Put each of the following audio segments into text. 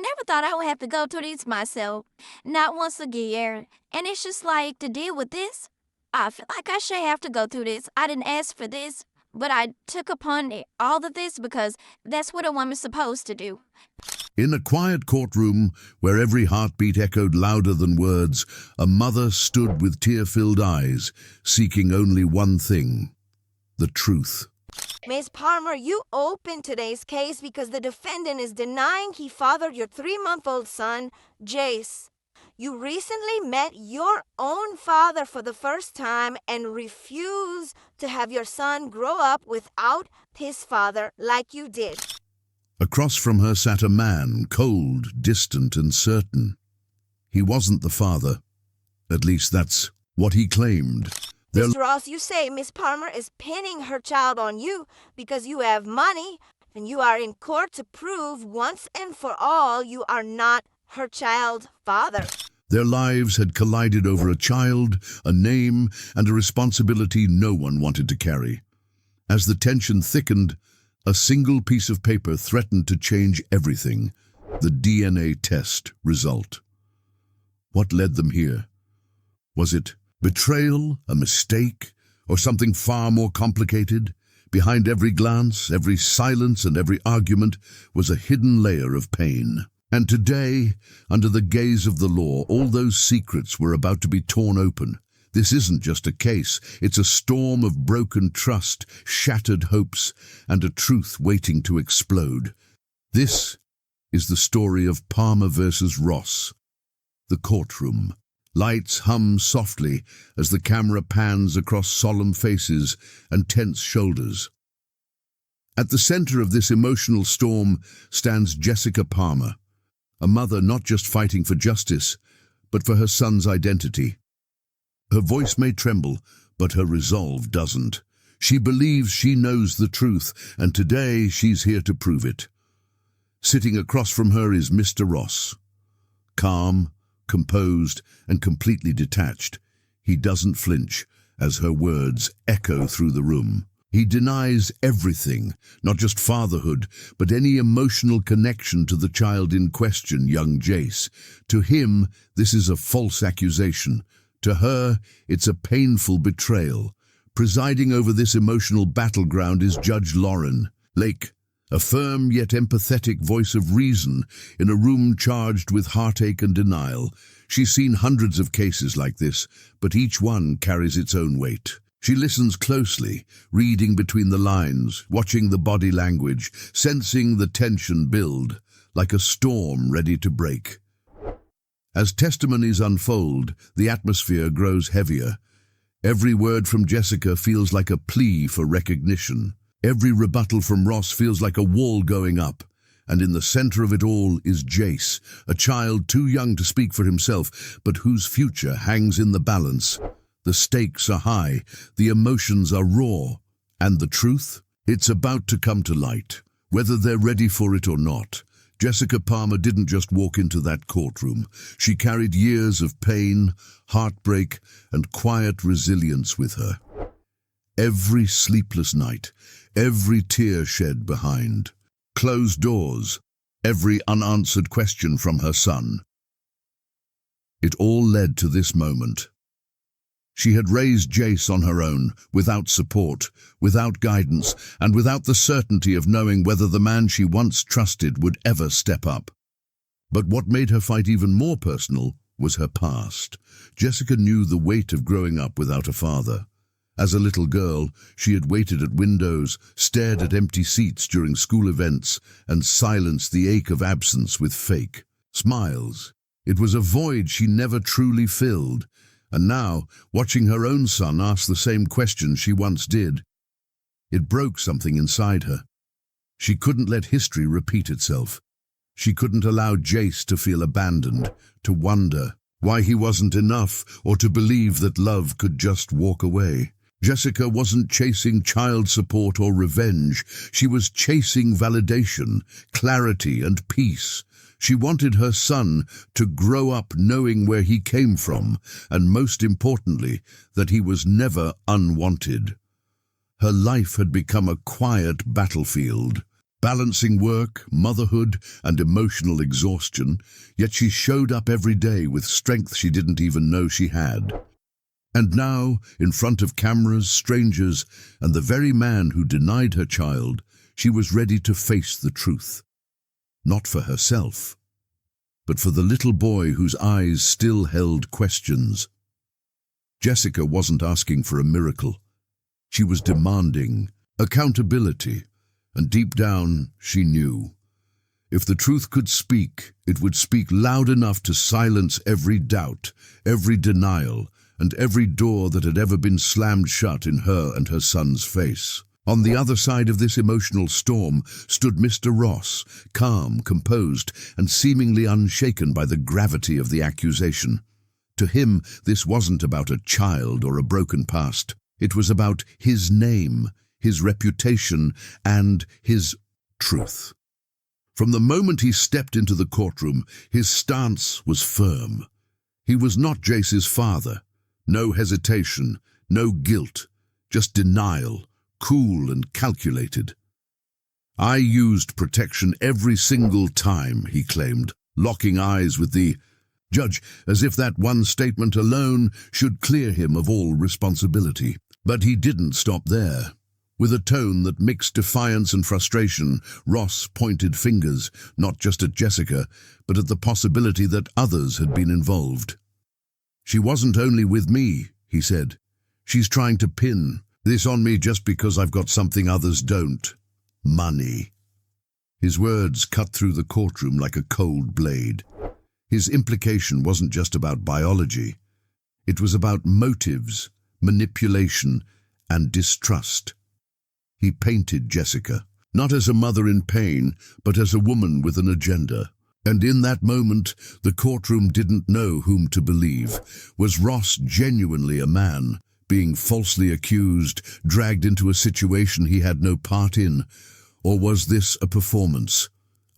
never thought I would have to go through this myself. Not once again. And it's just like to deal with this. I feel like I should have to go through this. I didn't ask for this, but I took upon it all of this because that's what a woman's supposed to do. In a quiet courtroom where every heartbeat echoed louder than words, a mother stood with tear-filled eyes, seeking only one thing: the truth. Miss Parmer, you opened today's case because the defendant is denying he fathered your 3-month-old son, Jace. You recently met your own father for the first time and refuse to have your son grow up without his father like you did. Across from her sat a man, cold, distant, and certain. He wasn't the father. At least that's what he claimed. Mr. Ross, you say Miss Parmer is pinning her child on you because you have money, and you are in court to prove once and for all you are not her child's father. Their lives had collided over a child, a name, and a responsibility no one wanted to carry. As the tension thickened, a single piece of paper threatened to change everything: the DNA test result. What led them here? Was it betrayal, a mistake, or something far more complicated? Behind every glance, every silence, and every argument was a hidden layer of pain. And today, under the gaze of the law, all those secrets were about to be torn open. This isn't just a case, it's a storm of broken trust, shattered hopes, and a truth waiting to explode. This is the story of Parmer versus Ross. The courtroom. Lights hum softly as the camera pans across solemn faces and tense shoulders. At the center of this emotional storm stands Jessica Parmer, a mother not just fighting for justice, but for her son's identity. Her voice may tremble, but her resolve doesn't. She believes she knows the truth, and today she's here to prove it. Sitting across from her is Mr. Ross. Calm, composed, and completely detached, he doesn't flinch as her words echo through the room. He denies everything, not just fatherhood, but any emotional connection to the child in question, young Jace. To him, this is a false accusation. To her, it's a painful betrayal. Presiding over this emotional battleground is Judge Lauren Lake, a firm yet empathetic voice of reason in a room charged with heartache and denial. She's seen hundreds of cases like this, but each one carries its own weight. She listens closely, reading between the lines, watching the body language, sensing the tension build, like a storm ready to break. As testimonies unfold, the atmosphere grows heavier. Every word from Jessica feels like a plea for recognition. Every rebuttal from Ross feels like a wall going up. And in the center of it all is Jace, a child too young to speak for himself, but whose future hangs in the balance. The stakes are high, the emotions are raw, and the truth? It's about to come to light, whether they're ready for it or not. Jessica Parmer didn't just walk into that courtroom. She carried years of pain, heartbreak, and quiet resilience with her. Every sleepless night, every tear shed behind closed doors, every unanswered question from her son. It all led to this moment. She had raised Jace on her own, without support, without guidance, and without the certainty of knowing whether the man she once trusted would ever step up. But what made her fight even more personal was her past. Jessica knew the weight of growing up without a father. As a little girl, she had waited at windows, stared at empty seats during school events, and silenced the ache of absence with fake smiles. It was a void she never truly filled. And now, watching her own son ask the same question she once did, it broke something inside her. She couldn't let history repeat itself. She couldn't allow Jace to feel abandoned, to wonder why he wasn't enough, or to believe that love could just walk away. Jessica wasn't chasing child support or revenge. She was chasing validation, clarity, and peace. She wanted her son to grow up knowing where he came from, and most importantly, that he was never unwanted. Her life had become a quiet battlefield. balancing work, motherhood, and emotional exhaustion, yet she showed up every day with strength she didn't even know she had. And now, in front of cameras, strangers, and the very man who denied her child, she was ready to face the truth. Not for herself, but for the little boy whose eyes still held questions. Jessica wasn't asking for a miracle. She was demanding accountability, and deep down she knew. If the truth could speak, it would speak loud enough to silence every doubt, every denial, and every door that had ever been slammed shut in her and her son's face. On the other side of this emotional storm stood Mr. Ross, calm, composed, and seemingly unshaken by the gravity of the accusation. To him, this wasn't about a child or a broken past. It was about his name, his reputation, and his truth. From the moment he stepped into the courtroom, his stance was firm. He was not Jace's father. No hesitation, no guilt, just denial, cool and calculated. "I used protection every single time," he claimed, locking eyes with the judge, as if that one statement alone should clear him of all responsibility. But he didn't stop there. With a tone that mixed defiance and frustration, Ross pointed fingers, not just at Jessica, but at the possibility that others had been involved. "She wasn't only with me," he said. "She's trying to pin this on me just because I've got something others don't. Money." His words cut through the courtroom like a cold blade. His implication wasn't just about biology. It was about motives, manipulation, and distrust. He painted Jessica, not as a mother in pain, but as a woman with an agenda. And in that moment, the courtroom didn't know whom to believe. Was Ross genuinely a man, being falsely accused, dragged into a situation he had no part in? Or was this a performance,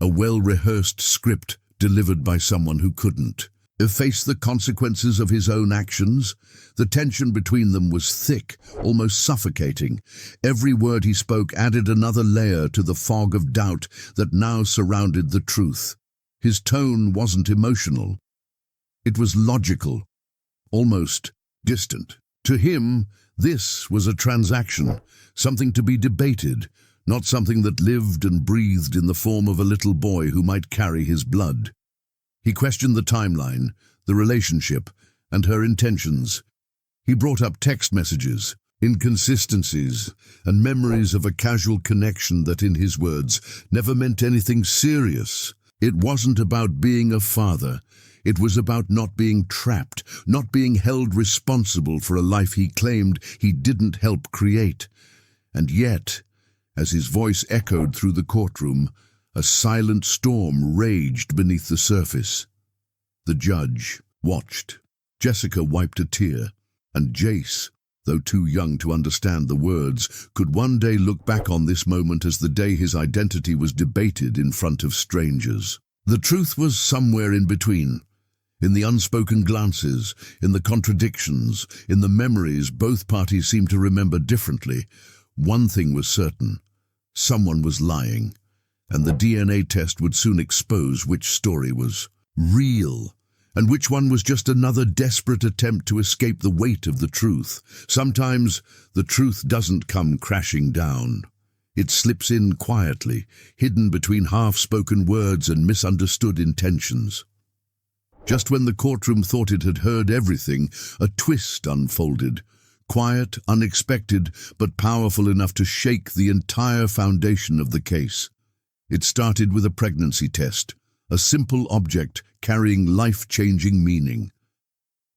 a well-rehearsed script delivered by someone who couldn't face the consequences of his own actions? The tension between them was thick, almost suffocating. Every word he spoke added another layer to the fog of doubt that now surrounded the truth. His tone wasn't emotional. It was logical, almost distant. To him, this was a transaction, something to be debated, not something that lived and breathed in the form of a little boy who might carry his blood. He questioned the timeline, the relationship, and her intentions. He brought up text messages, inconsistencies, and memories of a casual connection that, in his words, never meant anything serious. It wasn't about being a father. It was about not being trapped, not being held responsible for a life he claimed he didn't help create. And yet, as his voice echoed through the courtroom, a silent storm raged beneath the surface. The judge watched. Jessica wiped a tear, and Jace, though too young to understand the words, could one day look back on this moment as the day his identity was debated in front of strangers. The truth was somewhere in between, in the unspoken glances, in the contradictions, in the memories both parties seemed to remember differently. One thing was certain: someone was lying, and the DNA test would soon expose which story was real and which one was just another desperate attempt to escape the weight of the truth. Sometimes the truth doesn't come crashing down. It slips in quietly, hidden between half-spoken words and misunderstood intentions. Just when the courtroom thought it had heard everything, a twist unfolded. Quiet, unexpected, but powerful enough to shake the entire foundation of the case. It started with a pregnancy test, a simple object carrying life-changing meaning.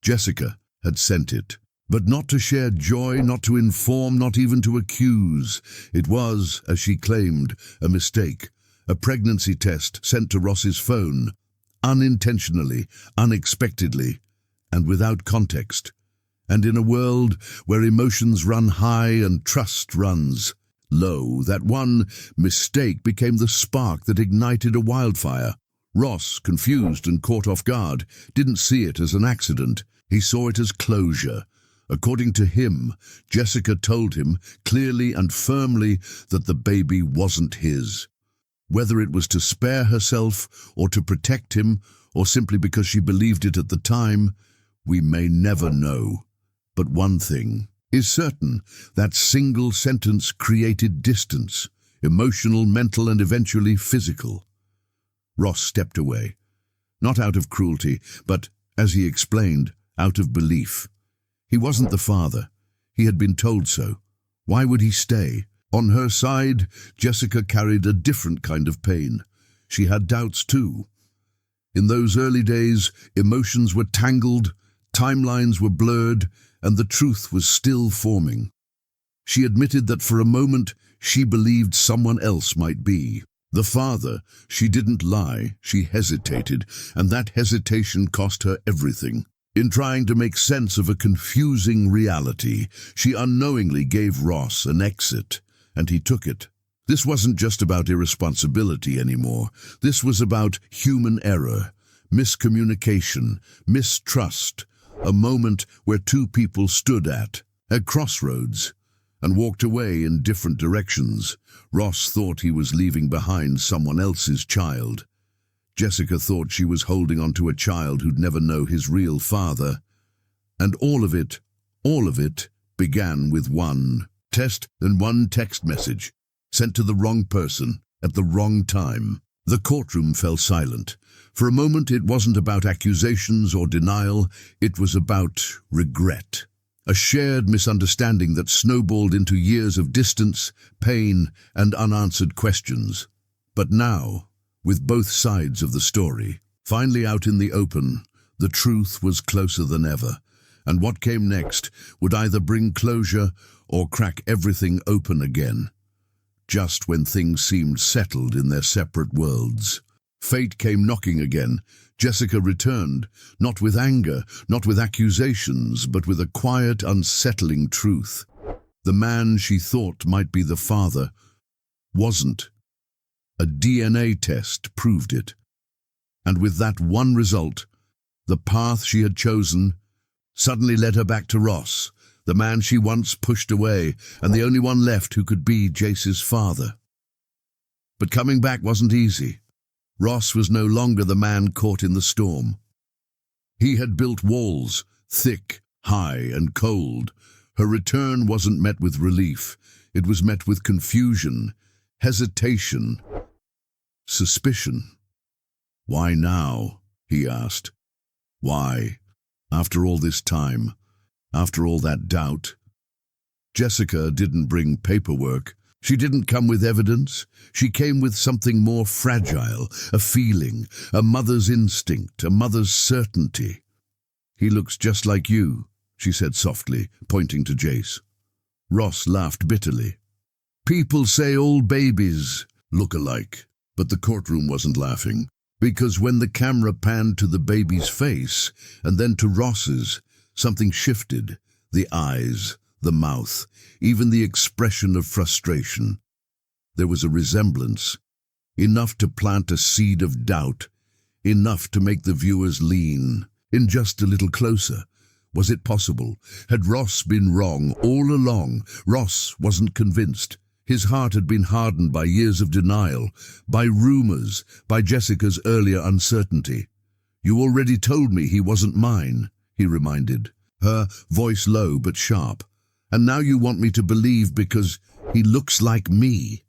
Jessica had sent it, but not to share joy, not to inform, not even to accuse. It was, as she claimed, a mistake, a pregnancy test sent to Ross's phone, unintentionally, unexpectedly, and without context. And in a world where emotions run high and trust runs low, that one mistake became the spark that ignited a wildfire. Ross, confused and caught off guard, didn't see it as an accident. He saw it as closure. According to him, Jessica told him clearly and firmly that the baby wasn't his. Whether it was to spare herself or to protect him or simply because she believed it at the time, we may never know. But one thing is certain, that single sentence created distance, emotional, mental, and eventually physical. Ross stepped away, not out of cruelty, but, as he explained, out of belief. He wasn't the father. He had been told so. Why would he stay? On her side, Jessica carried a different kind of pain. She had doubts too. In those early days, emotions were tangled, timelines were blurred, and the truth was still forming. She admitted that for a moment she believed someone else might be the father. She didn't lie, she hesitated, and that hesitation cost her everything. In trying to make sense of a confusing reality, she unknowingly gave Ross an exit, and he took it. This wasn't just about irresponsibility anymore. This was about human error, miscommunication, mistrust, a moment where two people stood at crossroads and walked away in different directions. Ross thought he was leaving behind someone else's child. Jessica thought she was holding on to a child who'd never know his real father. And all of it began with one text message, sent to the wrong person at the wrong time. The courtroom fell silent. For a moment it wasn't about accusations or denial, it was about regret. A shared misunderstanding that snowballed into years of distance, pain, and unanswered questions. But now, with both sides of the story finally out in the open, the truth was closer than ever, and what came next would either bring closure or crack everything open again. Just when things seemed settled in their separate worlds, fate came knocking again. Jessica returned, not with anger, not with accusations, but with a quiet, unsettling truth. The man she thought might be the father wasn't. A DNA test proved it. And with that one result, the path she had chosen suddenly led her back to Ross, the man she once pushed away, and the only one left who could be Jace's father. But coming back wasn't easy. Ross was no longer the man caught in the storm. He had built walls, thick, high, and cold. Her return wasn't met with relief. It was met with confusion, hesitation, suspicion. "Why now?" he asked. "Why? After all this time? After all that doubt?" Jessica didn't bring paperwork. She didn't come with evidence. She came with something more fragile, a feeling, a mother's instinct, a mother's certainty. "He looks just like you," she said softly, pointing to Jace. Ross laughed bitterly. "People say all babies look alike." But the courtroom wasn't laughing, because when the camera panned to the baby's face and then to Ross's, something shifted. The eyes, the mouth, even the expression of frustration. There was a resemblance, enough to plant a seed of doubt, enough to make the viewers lean in just a little closer. Was it possible? Had Ross been wrong all along? Ross wasn't convinced. His heart had been hardened by years of denial, by rumors, by Jessica's earlier uncertainty. "You already told me he wasn't mine," he reminded, her voice low but sharp. "And now you want me to believe because he looks like me."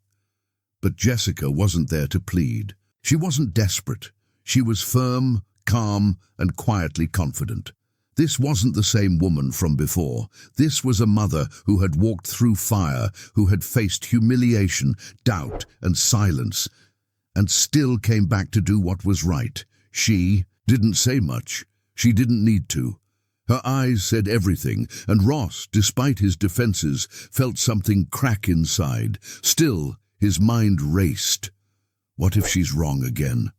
But Jessica wasn't there to plead. She wasn't desperate. She was firm, calm, and quietly confident. This wasn't the same woman from before. This was a mother who had walked through fire, who had faced humiliation, doubt, and silence, and still came back to do what was right. She didn't say much. She didn't need to. Her eyes said everything, and Ross, despite his defenses, felt something crack inside. Still, his mind raced. What if she's wrong again?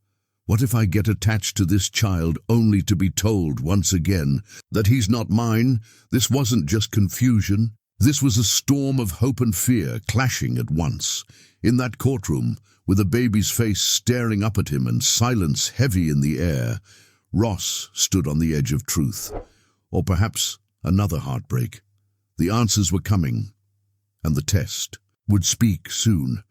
What if I get attached to this child only to be told once again that he's not mine? This wasn't just confusion. This was a storm of hope and fear clashing at once. In that courtroom, with a baby's face staring up at him and silence heavy in the air, Ross stood on the edge of truth. Or perhaps another heartbreak. The answers were coming, and the test would speak soon.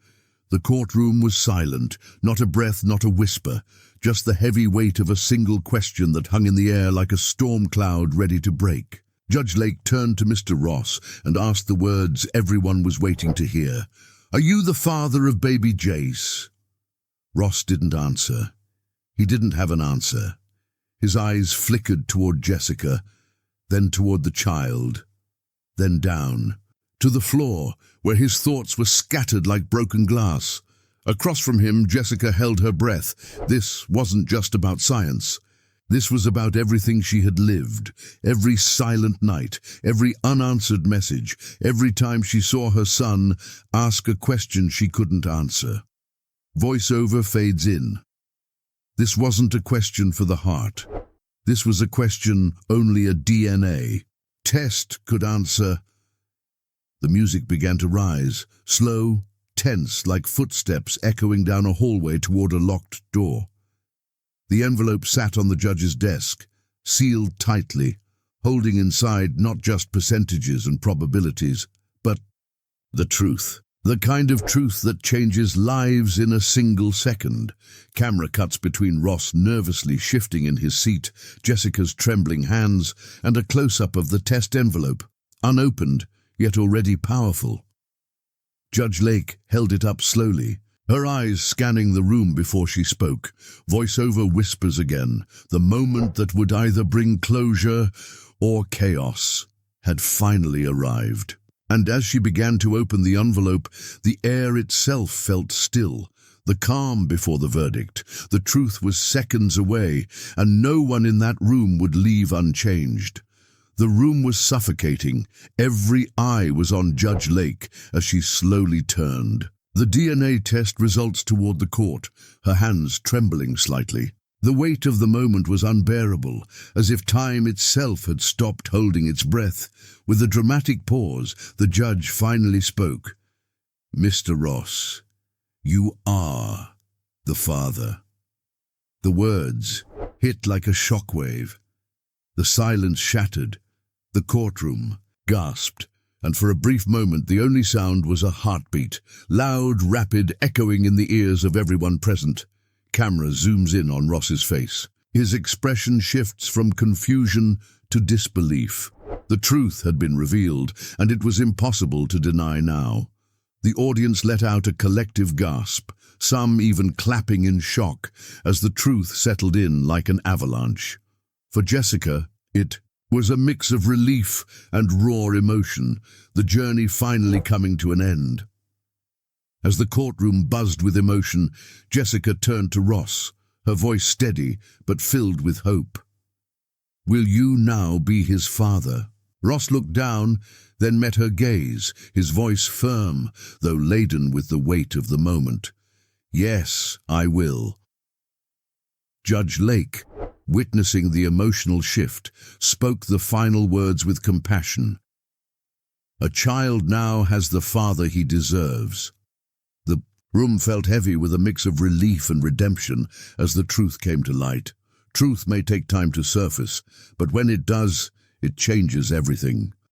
The courtroom was silent, not a breath, not a whisper, just the heavy weight of a single question that hung in the air like a storm cloud ready to break. Judge Lake turned to Mr. Ross and asked the words everyone was waiting to hear. "Are you the father of baby Jace?" Ross didn't answer. He didn't have an answer. His eyes flickered toward Jessica, then toward the child, then down, to the floor, where his thoughts were scattered like broken glass. Across from him, Jessica held her breath. This wasn't just about science. This was about everything she had lived, every silent night, every unanswered message, every time she saw her son ask a question she couldn't answer. Voiceover fades in. This wasn't a question for the heart. This was a question only a DNA test could answer. The music began to rise, slow, tense, like footsteps echoing down a hallway toward a locked door. The envelope sat on the judge's desk, sealed tightly, holding inside not just percentages and probabilities, but the truth. The kind of truth that changes lives in a single second. Camera cuts between Ross nervously shifting in his seat, Jessica's trembling hands, and a close-up of the test envelope, unopened, yet already powerful. Judge Lake held it up slowly, her eyes scanning the room before she spoke. Voiceover whispers again. The moment that would either bring closure or chaos had finally arrived. And as she began to open the envelope, the air itself felt still, the calm before the verdict. The truth was seconds away, and no one in that room would leave unchanged. The room was suffocating. Every eye was on Judge Lake as she slowly turned. The DNA test results toward the court, her hands trembling slightly. The weight of the moment was unbearable, as if time itself had stopped holding its breath. With a dramatic pause, the judge finally spoke. "Mr. Ross, you are the father." The words hit like a shockwave. The silence shattered. The courtroom gasped, and for a brief moment the only sound was a heartbeat, loud, rapid, echoing in the ears of everyone present. Camera zooms in on Ross's face. His expression shifts from confusion to disbelief. The truth had been revealed, and it was impossible to deny now. The audience let out a collective gasp, some even clapping in shock, as the truth settled in like an avalanche. For Jessica, it was a mix of relief and raw emotion, the journey finally coming to an end. As the courtroom buzzed with emotion, Jessica turned to Ross, her voice steady but filled with hope. "Will you now be his father?" Ross looked down, then met her gaze, his voice firm, though laden with the weight of the moment. "Yes, I will." Judge Lake, witnessing the emotional shift, spoke the final words with compassion. "A child now has the father he deserves." The room felt heavy with a mix of relief and redemption as the truth came to light. Truth may take time to surface, but when it does, it changes everything.